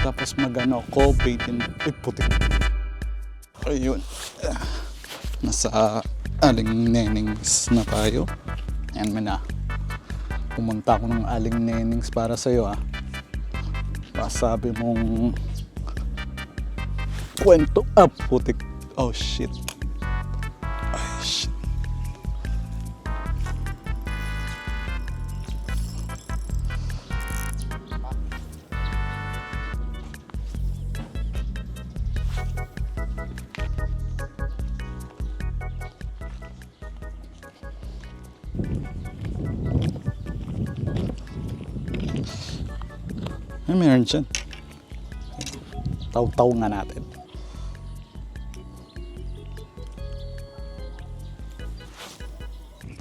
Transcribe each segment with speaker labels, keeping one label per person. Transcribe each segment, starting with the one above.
Speaker 1: Tapos magano ako, baitin. Uy, putik. Ayun. Nasa Aling Nenings na tayo. Ayan mo na. Pumunta ako ng Aling Nenings para sa'yo ah. Sabi mong kwento. Ah, putik. Oh shit. Ay shit. Ay, meron dyan. Taw-taw nga natin.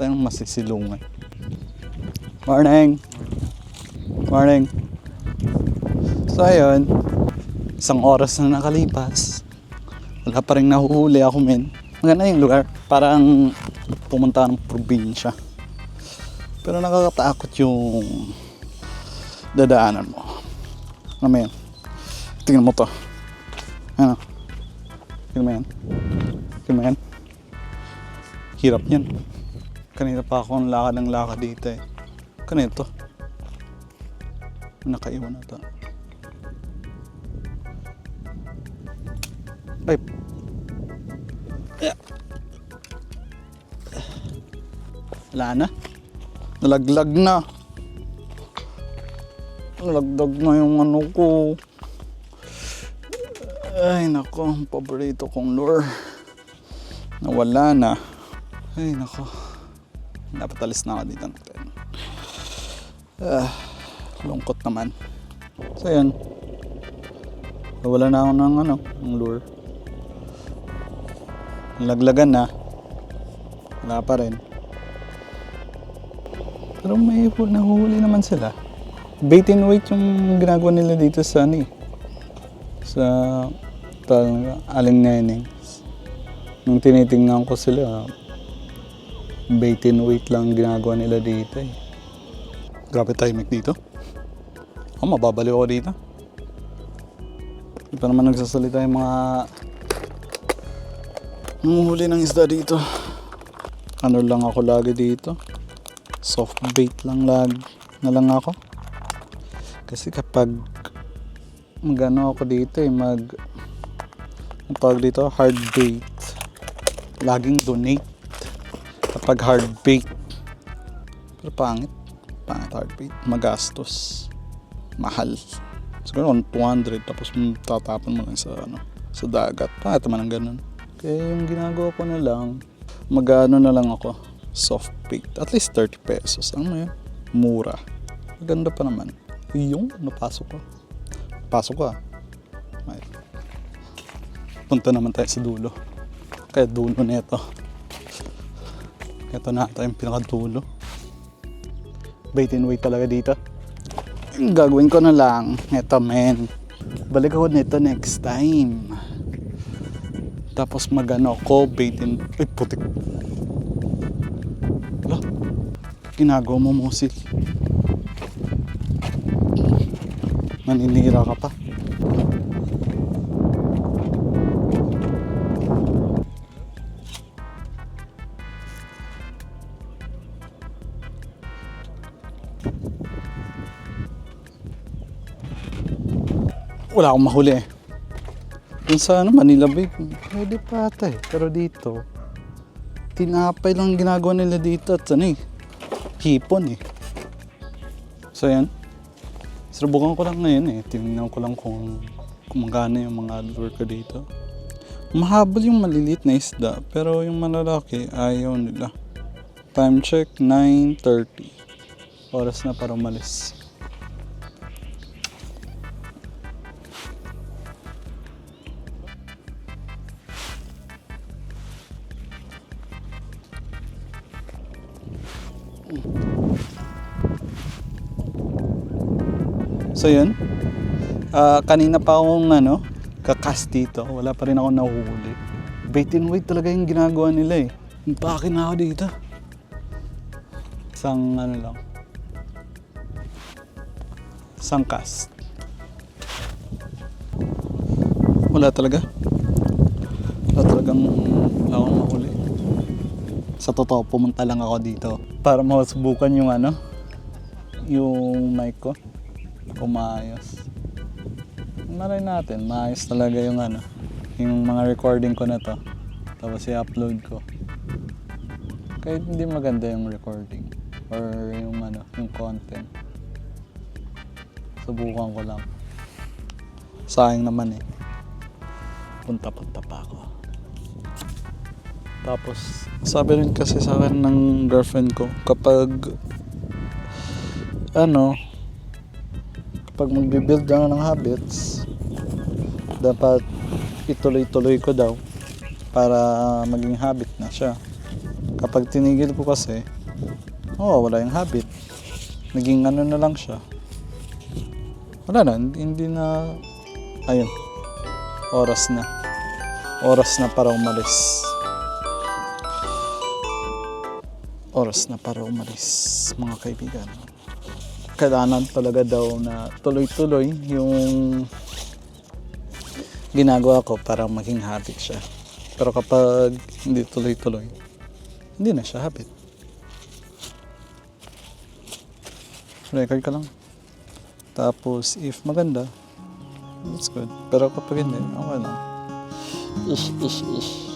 Speaker 1: Tayong masisilungan. Morning! Morning! So ayun, isang oras na nakalipas. Wala pa rin nahuhuli ako men. Maganda yung lugar. Parang pumunta ng probinsya. Pero nakakatakot yung dadaanan mo. Ano mo yan? Tingnan mo to. Ano? Tingnan mo yan? Tingnan mo yan? Hirap yan. Kanina pa ako ang lakad ng lakad dito eh. Kanina to. Nakaiwan na to. Ay. Wala na. Nalaglag na. Nalagdag na yung ano ko. Ay nako, ang paborito kong lure. Nawala na. Ay nako. Dapat alis na ako dito natin. Lungkot naman. So yan. Nawala na ako ng ano, ng lure. Nalaglagan na. Wala pa rin. Pero may nahuhuli naman sila. Bait and wait yung ginagawa nila dito sa ano eh. Sa Aling Nenings. Nung tinitingnan ko sila, bait and wait lang ginagawa nila dito eh. Grabe timing dito. Oh, mababaliw ako dito. Hindi pa naman nagsasalita yung mga nanguhuli ng isda dito. Ano lang ako lagi dito. Soft bait lang lag na lang ako. Kasi kapag magano ako dito eh, ang tawag dito, hard bait. Laging donate kapag hard bait. Pero pangit hard bait. Magastos. Mahal. Siguro 200 tapos tatapon mo lang sa sa dagat. Pangit naman ang ganun. Kaya yung ginagawa ko na lang, mag-ano na lang ako, soft bait. At least 30 pesos. Ano yun? Mura. Maganda pa naman. Yung napasok ko. Pasok ko ah. Ay. Punta naman tayo sa dulo. Kaya dulo na ito. Ito na ito yung pinakadulo. Bait and wait talaga dito. Yung gagawin ko na lang. Ito men. Balik ako nito next time. Tapos magano ko bait and... Ay putik. Wala. Ginagawa mo musil. Maninira ka pa. Wala akong mahuli eh. Kung sa Manila Bay, pwede pa ata eh. Pero dito, tinapay lang ginagawa nila dito at ano eh, hipon eh. So yan. Subukan ko lang ngayon eh. Tingnan ko lang kung magana yung mga lure ko dito. Mahabol yung maliliit na isda, pero yung malalaki ayaw nila. Time check, 9:30. Oras na para umalis. So yun, kanina pa akong kakas dito, wala pa rin ako nahuhuli. Bait and wait talaga yung ginagawa nila eh. Baka na ako dito. Isang isang cast. Wala talaga. Wala talagang wala akong mahuli. Sa totoo, pumunta lang ako dito para masubukan yung ano, yung mic ko. Kung maayos. Maray natin, maayos talaga yung ano, yung mga recording ko na to. Tapos i-upload ko. Kahit hindi maganda yung recording or yung ano, yung content. Subukan ko lang. Sayang naman eh. Punta-punta pa ako. Tapos, sabi rin kasi sa akin ng girlfriend ko, kapag magbibuild ako ng habits, dapat ituloy-tuloy ko daw para maging habit na siya. Kapag tinigil ko kasi, wala yung habit. Naging ano na lang siya. Wala na, hindi na, ayun, oras na. Oras na para umalis. Oras na para umalis, mga kaibigan. Kailangan talaga daw na tuloy-tuloy yung ginagawa ko para maging habit siya. Pero kapag hindi tuloy-tuloy, hindi na siya habit. Record ka lang. Tapos if maganda, that's good. Pero kapag hindi, okay lang. Ish.